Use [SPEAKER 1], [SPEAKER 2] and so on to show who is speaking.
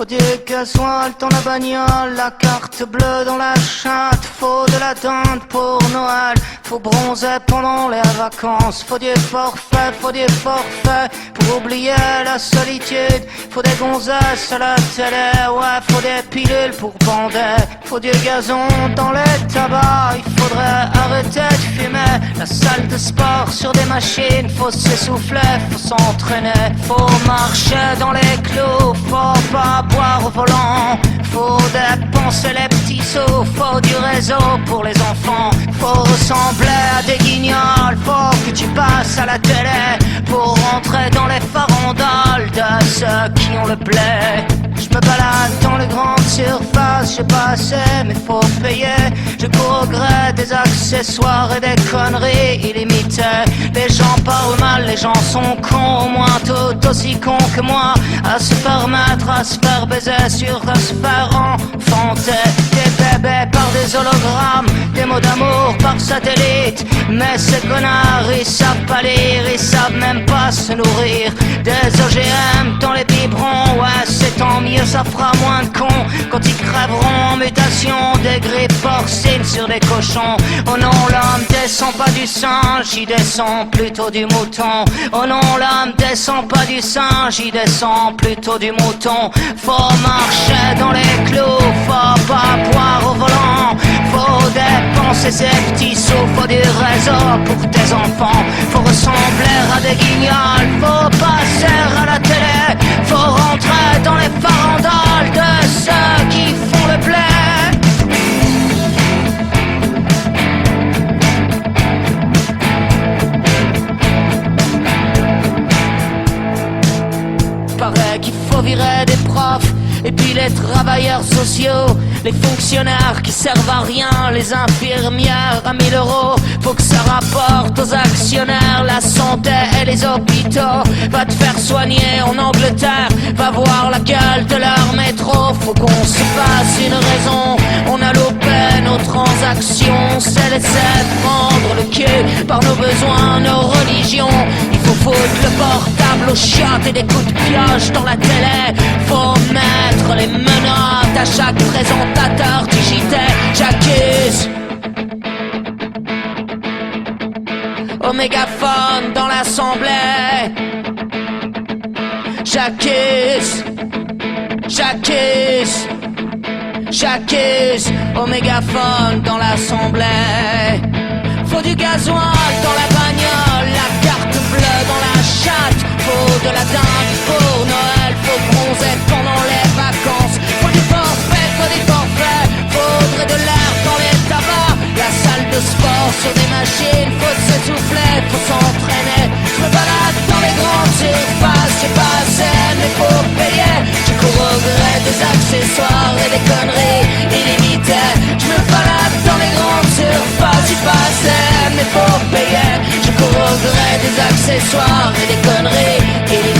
[SPEAKER 1] Faut du gasoil dans la bagnole, la carte bleue dans la chatte. Faut de la dinde pour Noël, faut bronzer pendant les vacances. Faut du forfait pour oublier la solitude. Faut des gonzesses à la télé, ouais, faut des pilules pour bander. Faut du gazon dans les tabacs, il faudrait arrêter de fumer. La salle de sport sur des machines, faut s'essouffler, faut s'entraîner. Faut marcher dans les clous, faut pas boire au volant. Faut dépenser les petits sous, faut du réseau pour les enfants. Faut ressembler à des guignols, faut que tu passes à la télé pour rentrer dans les farandoles de ceux qui ont le blé. Je me balade dans les grandes surfaces, j'ai pas assez mais faut payer. Je cours au gré des accessoires et des conneries illimitées. Les gens parlent mal, les gens sont cons, au moins tout aussi cons que moi. À se permettre, à se faire baiser, sur à se faire enfanter. Des bébés par des hologrammes, des mots d'amour par satellite. Mais ces connards, ils savent pas lire, ils savent même pas se nourrir. Des OGM dans les biberons, ouais c'est tant mieux, ça fera moins de cons quand ils crèveront en mutation. Des grippes porcines sur des cochons. Oh non, l'homme descend pas du singe, il descend plutôt du mouton. Oh non, l'homme descend pas du singe, il descend plutôt du mouton. Faut marcher dans les clous, faut pas boire au volant. Faut dépenser ses petits sous, faut du réseau pour tes enfants. Faut ressembler à des guignols, faut passer à la télé. Faut rentrer dans les farandoles de ceux qui font le blé. Paraît qu'il faut virer des profs et puis les travailleurs sociaux, les fonctionnaires qui servent à rien, les infirmières à 1000 €. Faut que ça rapporte aux actionnaires, la santé et les hôpitaux. Va te faire soigner en Angleterre, va voir la gueule de leur métro. Faut qu'on se fasse une raison, on a loupé nos transactions. C'est laisser prendre le cul par nos besoins, nos religions. Il faut foutre le portable aux chiottes et des coups de pioche dans la télé. Faut mettre les menottes à chaque présentateur du JT. J'accuse au mégaphone dans l'assemblée. J'accuse au mégaphone dans l'assemblée. Faut du gasoil dans la bagnole, la carte bleue dans la chatte. Faut de la dinde pour Noël, faut bronzer pendant les vacances. Faut du forfait, faudrait de l'air dans les tabacs. La salle de sport sur des machines, faut s'essouffler, faut s'entraîner. Je me balade dans les grandes surfaces, j'ai pas assez mais faut payer. Je cours au gré des accessoires et des conneries illimitées. Je me balade dans les grandes surfaces, j'ai pas assez mais faut payer. Je cours au gré des accessoires et des conneries illimitées.